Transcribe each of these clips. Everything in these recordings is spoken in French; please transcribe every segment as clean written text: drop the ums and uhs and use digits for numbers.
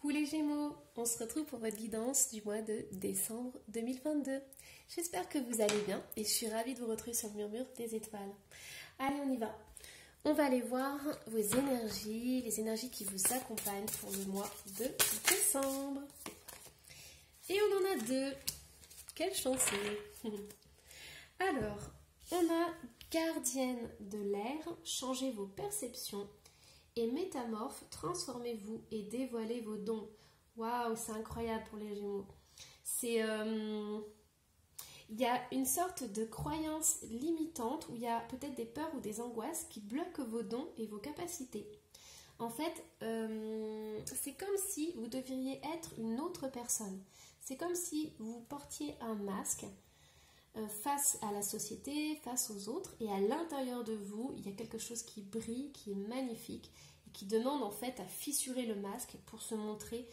Coucou les Gémeaux, on se retrouve pour votre guidance du mois de décembre 2022. J'espère que vous allez bien et je suis ravie de vous retrouver sur le murmure des étoiles. Allez, on y va. On va aller voir vos énergies, les énergies qui vous accompagnent pour le mois de décembre. Et on en a deux. Quelle chanceux. Alors, on a gardienne de l'air, changez vos perceptions. Et métamorphe, transformez-vous et dévoilez vos dons. Waouh, c'est incroyable pour les Gémeaux. Il y a une sorte de croyance limitante où il y a peut-être des peurs ou des angoisses qui bloquent vos dons et vos capacités. En fait, c'est comme si vous devriez être une autre personne. C'est comme si vous portiez un masque face à la société, face aux autres, et à l'intérieur de vous, il y a quelque chose qui brille, qui est magnifique, et qui demande en fait à fissurer le masque pour se montrer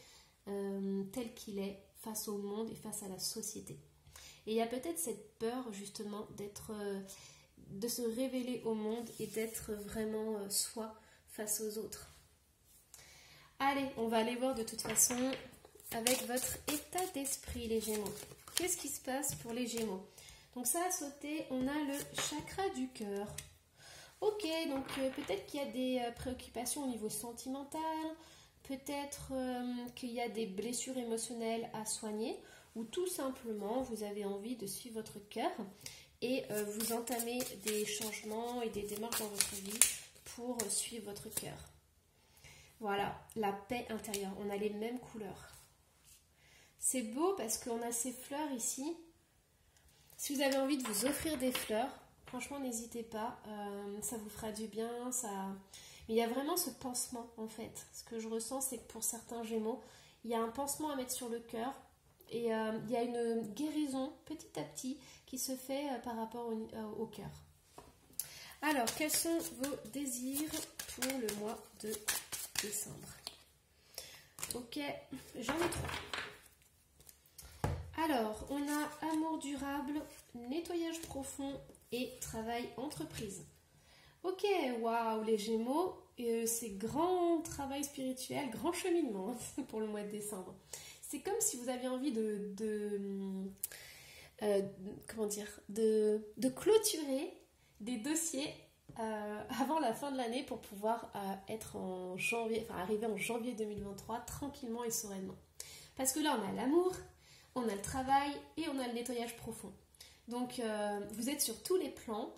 tel qu'il est face au monde et face à la société. Et il y a peut-être cette peur justement de se révéler au monde et d'être vraiment soi face aux autres. Allez, on va aller voir de toute façon avec votre état d'esprit les Gémeaux. Qu'est-ce qui se passe pour les Gémeaux? Donc ça a sauté, on a le chakra du cœur. Ok, donc peut-être qu'il y a des préoccupations au niveau sentimental, peut-être qu'il y a des blessures émotionnelles à soigner, ou tout simplement vous avez envie de suivre votre cœur et vous entamez des changements et des démarches dans votre vie pour suivre votre cœur. Voilà, la paix intérieure, on a les mêmes couleurs. C'est beau parce qu'on a ces fleurs ici. Si vous avez envie de vous offrir des fleurs, franchement n'hésitez pas, ça vous fera du bien. Mais il y a vraiment ce pansement en fait. Ce que je ressens, c'est que pour certains Gémeaux, il y a un pansement à mettre sur le cœur et il y a une guérison petit à petit qui se fait par rapport au cœur. Alors, quels sont vos désirs pour le mois de décembre? Ok, j'en ai trois. Alors, on a amour durable, nettoyage profond et travail entreprise. Ok, waouh, les Gémeaux, c'est grand travail spirituel, grand cheminement pour le mois de décembre. C'est comme si vous aviez envie de clôturer des dossiers avant la fin de l'année pour pouvoir être en janvier, enfin arriver en janvier 2023 tranquillement et sereinement. Parce que là, on a l'amour, on a le travail et on a le nettoyage profond. Donc, vous êtes sur tous les plans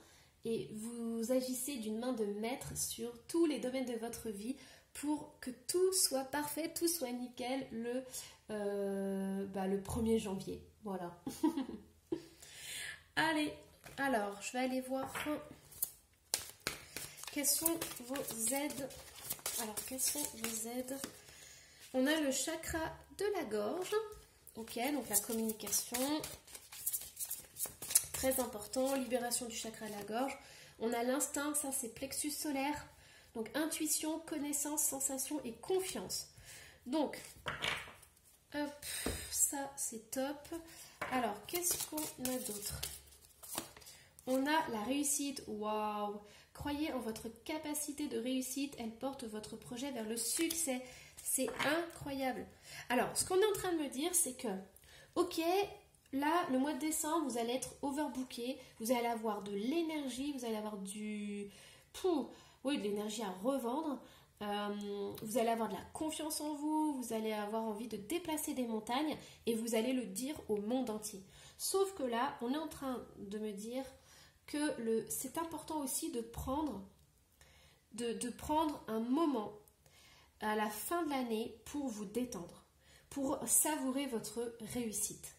et vous agissez d'une main de maître sur tous les domaines de votre vie pour que tout soit parfait, tout soit nickel le 1er janvier. Voilà. Allez, alors, je vais aller voir quelles sont vos aides. Alors, quelles sont vos aides? On a le chakra de la gorge. Ok, donc la communication, très important, libération du chakra de la gorge. On a l'instinct, ça c'est plexus solaire, donc intuition, connaissance, sensation et confiance. Donc, hop, ça c'est top. Alors, qu'est-ce qu'on a d'autre? On a la réussite, waouh! Croyez en votre capacité de réussite, elle porte votre projet vers le succès. C'est incroyable. Alors, ce qu'on est en train de me dire, c'est que, ok, là, le mois de décembre, vous allez être overbooké, vous allez avoir de l'énergie, vous allez avoir de l'énergie à revendre, vous allez avoir de la confiance en vous, vous allez avoir envie de déplacer des montagnes et vous allez le dire au monde entier. Sauf que là, on est en train de me dire que c'est important aussi de prendre un moment à la fin de l'année pour vous détendre, pour savourer votre réussite.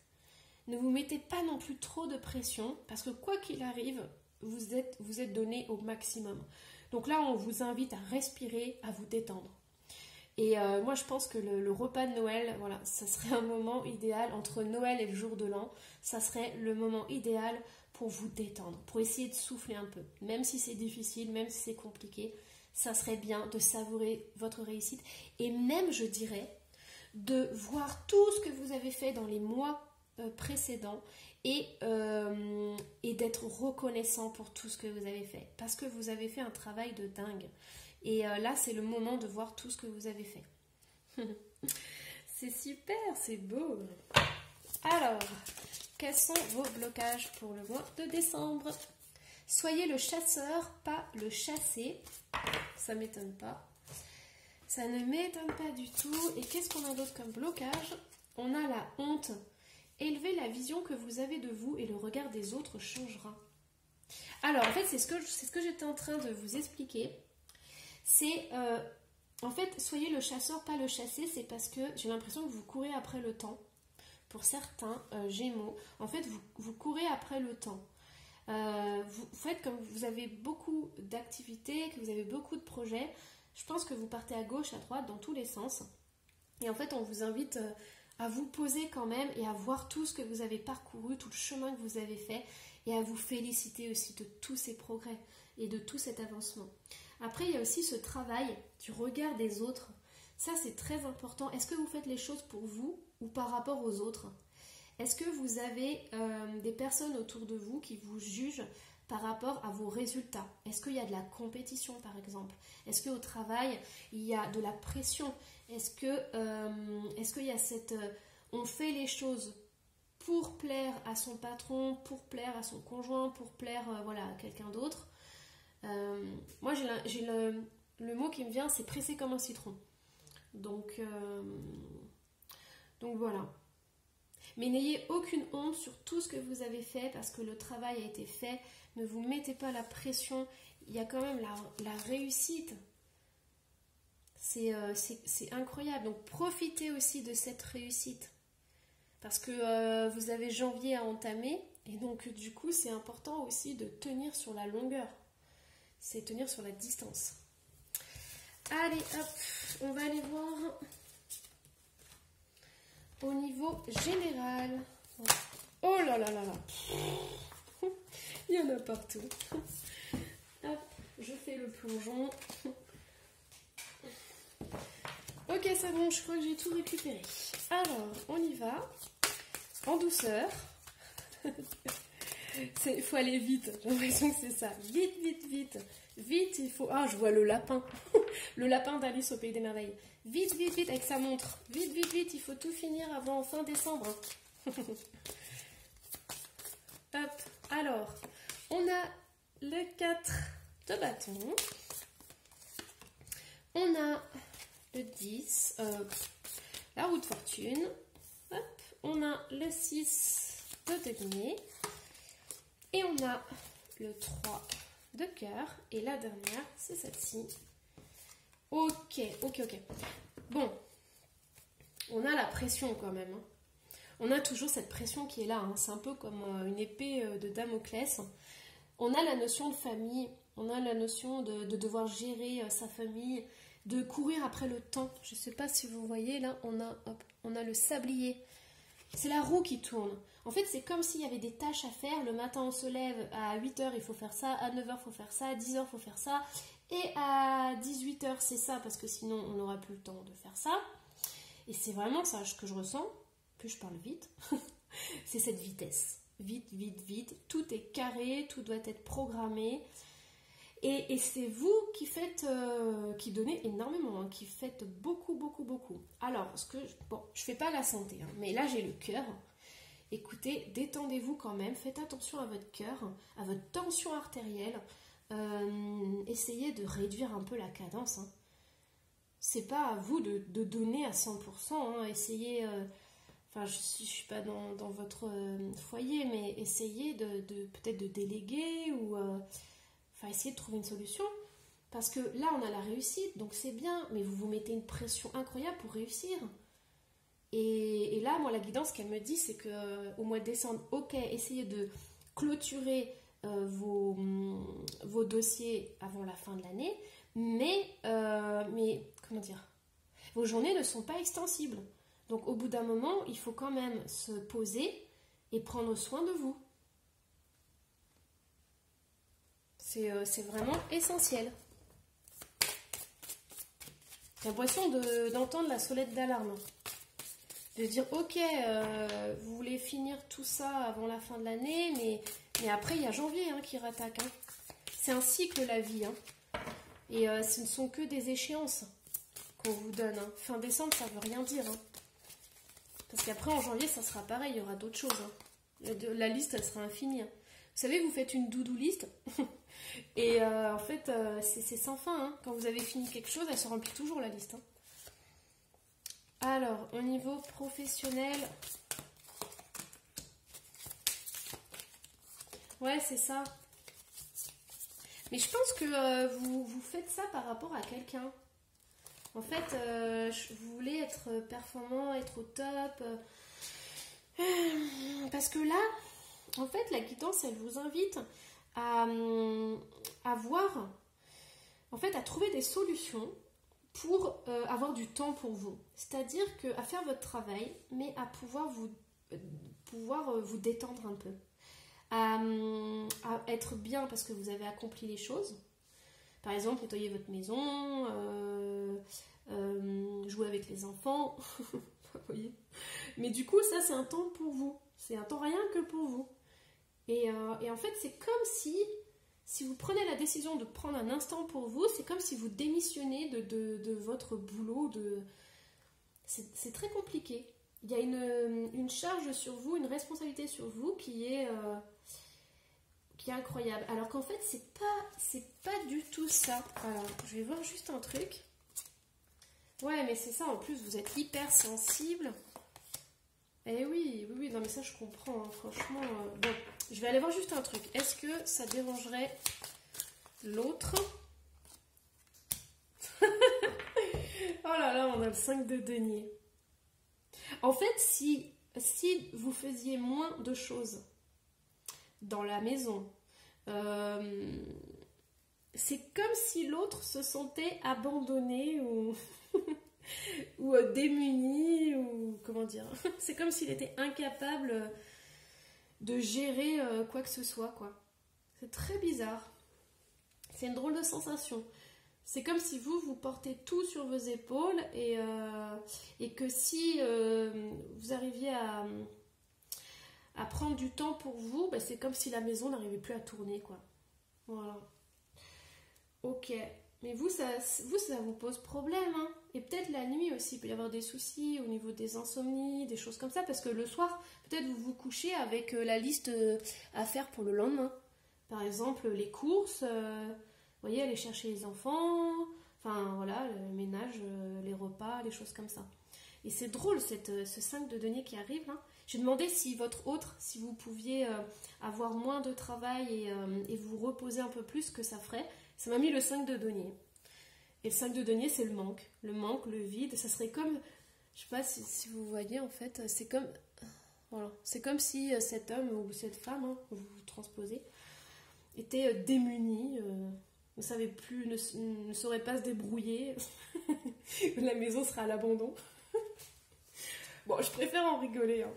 Ne vous mettez pas non plus trop de pression parce que quoi qu'il arrive, vous êtes donné au maximum. Donc là, on vous invite à respirer, à vous détendre. Et moi, je pense que le repas de Noël, voilà, ça serait un moment idéal entre Noël et le jour de l'an. Ça serait le moment idéal pour vous détendre, pour essayer de souffler un peu. Même si c'est difficile, même si c'est compliqué, ça serait bien de savourer votre réussite et même, je dirais, de voir tout ce que vous avez fait dans les mois précédents et d'être reconnaissant pour tout ce que vous avez fait. Parce que vous avez fait un travail de dingue. Et là, c'est le moment de voir tout ce que vous avez fait. C'est super, c'est beau. Alors, quels sont vos blocages pour le mois de décembre? Soyez le chasseur, pas le chassé. Ça m'étonne pas. Ça ne m'étonne pas du tout. Et qu'est-ce qu'on a d'autre comme blocage? On a la honte. Élevez la vision que vous avez de vous et le regard des autres changera. Alors, en fait, c'est ce que j'étais en train de vous expliquer. C'est, en fait, soyez le chasseur, pas le chassé. C'est parce que j'ai l'impression que vous courez après le temps. Pour certains Gémeaux, en fait, vous courez après le temps. Vous faites comme vous avez beaucoup d'activités, que vous avez beaucoup de projets. Je pense que vous partez à gauche, à droite, dans tous les sens. Et en fait, on vous invite à vous poser quand même et à voir tout ce que vous avez parcouru, tout le chemin que vous avez fait et à vous féliciter aussi de tous ces progrès et de tout cet avancement. Après, il y a aussi ce travail du regard des autres. Ça, c'est très important. Est-ce que vous faites les choses pour vous ou par rapport aux autres? Est-ce que vous avez des personnes autour de vous qui vous jugent par rapport à vos résultats? Est-ce qu'il y a de la compétition, par exemple? Est-ce qu'au travail, il y a de la pression? Est-ce qu'il y a cette... on fait les choses pour plaire à son patron, pour plaire à son conjoint, pour plaire voilà, à quelqu'un d'autre? Moi, j'ai le mot qui me vient, c'est pressé comme un citron. Donc voilà. Mais n'ayez aucune honte sur tout ce que vous avez fait parce que le travail a été fait. Ne vous mettez pas la pression. Il y a quand même la réussite. C'est incroyable. Donc profitez aussi de cette réussite. Parce que vous avez janvier à entamer. Et donc du coup, c'est important aussi de tenir sur la longueur. C'est tenir sur la distance. Allez, hop, on va aller voir au niveau général. Oh là là là là. Il y en a partout. Hop, je fais le plongeon. Ok, c'est bon, je crois que j'ai tout récupéré. Alors, on y va. En douceur. Il faut aller vite, j'ai l'impression que c'est ça. Vite, vite, vite. Vite, il faut... Ah, je vois le lapin. Le lapin d'Alice au Pays des Merveilles. Vite, vite, vite, avec sa montre. Vite, vite, vite, il faut tout finir avant fin décembre. Hop, alors, on a le 4 de bâton. On a le 10, la roue de fortune. Hop, on a le 6 de denier. Et on a le 3 de cœur. Et la dernière, c'est celle-ci. Ok. Bon, on a la pression quand même. Hein. On a toujours cette pression qui est là. Hein. C'est un peu comme une épée de Damoclès. On a la notion de famille. On a la notion de devoir gérer sa famille. De courir après le temps. Je ne sais pas si vous voyez, là, on a le sablier. C'est la roue qui tourne. En fait, c'est comme s'il y avait des tâches à faire. Le matin, on se lève, à 8h, il faut faire ça. À 9h, il faut faire ça. À 10h, il faut faire ça. Et à 18h, c'est ça, parce que sinon, on n'aura plus le temps de faire ça. Et c'est vraiment ça que je ressens. Plus je parle vite. C'est cette vitesse. Vite, vite, vite. Tout est carré, tout doit être programmé. Et c'est vous qui faites, qui donnez énormément, hein, qui faites beaucoup, beaucoup, beaucoup. Alors, bon, je fais pas la santé, hein, mais là j'ai le cœur. Écoutez, détendez-vous quand même, faites attention à votre cœur, à votre tension artérielle. Essayez de réduire un peu la cadence. Hein. C'est pas à vous de donner à 100%. Hein. Essayez, enfin je suis pas dans votre foyer, mais essayez peut-être de déléguer ou... Enfin, essayez de trouver une solution. Parce que là, on a la réussite, donc c'est bien. Mais vous vous mettez une pression incroyable pour réussir. Et là, moi, la guidance qu'elle me dit, c'est qu'au mois de décembre, ok, essayez de clôturer vos dossiers avant la fin de l'année. Mais, comment dire, vos journées ne sont pas extensibles. Donc, au bout d'un moment, il faut quand même se poser et prendre soin de vous. C'est vraiment essentiel. J'ai l'impression d'entendre la sonnette d'alarme. De dire, ok, vous voulez finir tout ça avant la fin de l'année, mais après, il y a janvier hein, qui rattaque. Hein. C'est un cycle, la vie. Hein. Et ce ne sont que des échéances qu'on vous donne. Hein. Fin décembre, ça ne veut rien dire. Hein. Parce qu'après, en janvier, ça sera pareil, il y aura d'autres choses. Hein. La liste, elle sera infinie. Hein. Vous savez, vous faites une doudou liste. Et en fait, c'est sans fin. Hein. Quand vous avez fini quelque chose, elle se remplit toujours, la liste. Hein. Alors, au niveau professionnel... Ouais, c'est ça. Mais je pense que vous faites ça par rapport à quelqu'un. En fait, vous voulez être performant, être au top. Parce que là, en fait, la guidance, elle vous invite à voir, en fait, à trouver des solutions pour avoir du temps pour vous. C'est-à-dire à faire votre travail, mais à pouvoir vous détendre un peu. À être bien parce que vous avez accompli les choses. Par exemple, nettoyer votre maison, jouer avec les enfants. Vous voyez. Mais du coup, ça, c'est un temps pour vous. C'est un temps rien que pour vous. Et en fait, c'est comme si vous prenez la décision de prendre un instant pour vous, c'est comme si vous démissionnez de votre boulot. C'est très compliqué. Il y a une charge sur vous, une responsabilité sur vous qui est incroyable. Alors qu'en fait, c'est pas du tout ça. Alors, je vais voir juste un truc. Ouais, mais c'est ça, en plus, vous êtes hyper sensible. Eh oui, non mais ça je comprends, hein, franchement. Bon, je vais aller voir juste un truc. Est-ce que ça dérangerait l'autre? Oh là là, on a le 5 de denier. En fait, si vous faisiez moins de choses dans la maison, c'est comme si l'autre se sentait abandonné ou, ou démuni, ou comment dire. C'est comme s'il était incapable de gérer quoi que ce soit, quoi. C'est très bizarre. C'est une drôle de sensation. C'est comme si vous portez tout sur vos épaules et que si vous arriviez à prendre du temps pour vous, bah, c'est comme si la maison n'arrivait plus à tourner, quoi. Voilà. Ok. Mais vous, ça vous pose problème, hein. Et peut-être la nuit aussi, il peut y avoir des soucis au niveau des insomnies, des choses comme ça, parce que le soir, peut-être vous vous couchez avec la liste à faire pour le lendemain. Par exemple, les courses, vous voyez, aller chercher les enfants, enfin voilà, le ménage, les repas, les choses comme ça. Et c'est drôle, ce 5 de denier qui arrive, là. J'ai demandé si si vous pouviez avoir moins de travail et vous reposer un peu plus, que ça ferait. Ça m'a mis le 5 de denier. Et le 5 de denier, c'est le manque. Le manque, le vide. Ça serait comme, je sais pas si vous voyez en fait, c'est comme, voilà, c'est comme si cet homme ou cette femme, hein, vous transposez, était démuni, ne savait plus, ne saurait pas se débrouiller. La maison sera à l'abandon. Bon, je préfère en rigoler, hein.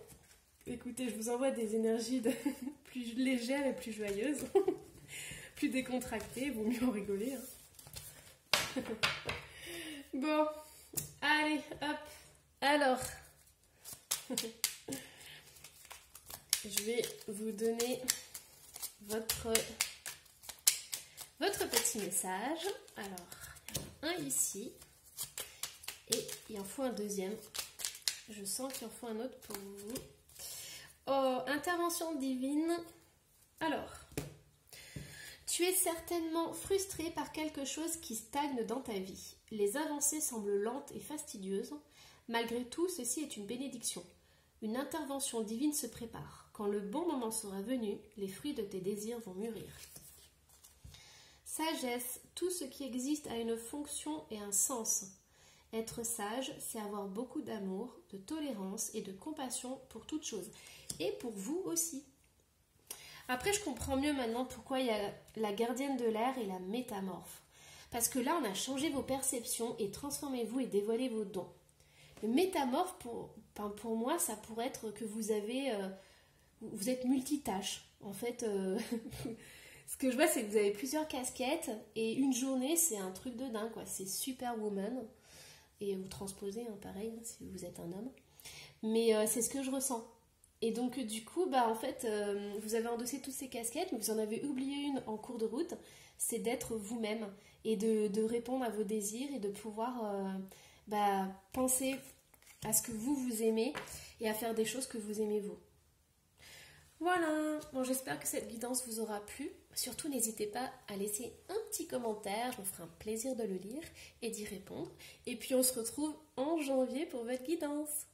Écoutez, je vous envoie des énergies plus légères et plus joyeuses. Plus décontractées, vaut mieux en rigoler, hein. Bon, allez, hop. Alors, je vais vous donner votre petit message. Alors, il y en a un ici et il en faut un deuxième. Je sens qu'il en faut un autre pour vous. Oh, intervention divine. Alors, tu es certainement frustré par quelque chose qui stagne dans ta vie. Les avancées semblent lentes et fastidieuses. Malgré tout, ceci est une bénédiction. Une intervention divine se prépare. Quand le bon moment sera venu, les fruits de tes désirs vont mûrir. Sagesse, tout ce qui existe a une fonction et un sens. Être sage, c'est avoir beaucoup d'amour, de tolérance et de compassion pour toute chose. Et pour vous aussi. Après, je comprends mieux maintenant pourquoi il y a la gardienne de l'air et la métamorphe. Parce que là, on a changé vos perceptions et transformez-vous et dévoilez vos dons. Le métamorphe, pour moi, ça pourrait être que vous êtes multitâche. En fait, ce que je vois, c'est que vous avez plusieurs casquettes et une journée, c'est un truc de dingue, quoi. C'est Superwoman. Et vous transposez, hein, pareil, hein, si vous êtes un homme. Mais c'est ce que je ressens. Et donc, du coup, en fait, vous avez endossé toutes ces casquettes, mais vous en avez oublié une en cours de route, c'est d'être vous-même et de répondre à vos désirs et de pouvoir penser à ce que vous aimez et à faire des choses que vous aimez vous. Voilà, bon, j'espère que cette guidance vous aura plu. Surtout, n'hésitez pas à laisser un petit commentaire, je me ferai un plaisir de le lire et d'y répondre. Et puis, on se retrouve en janvier pour votre guidance.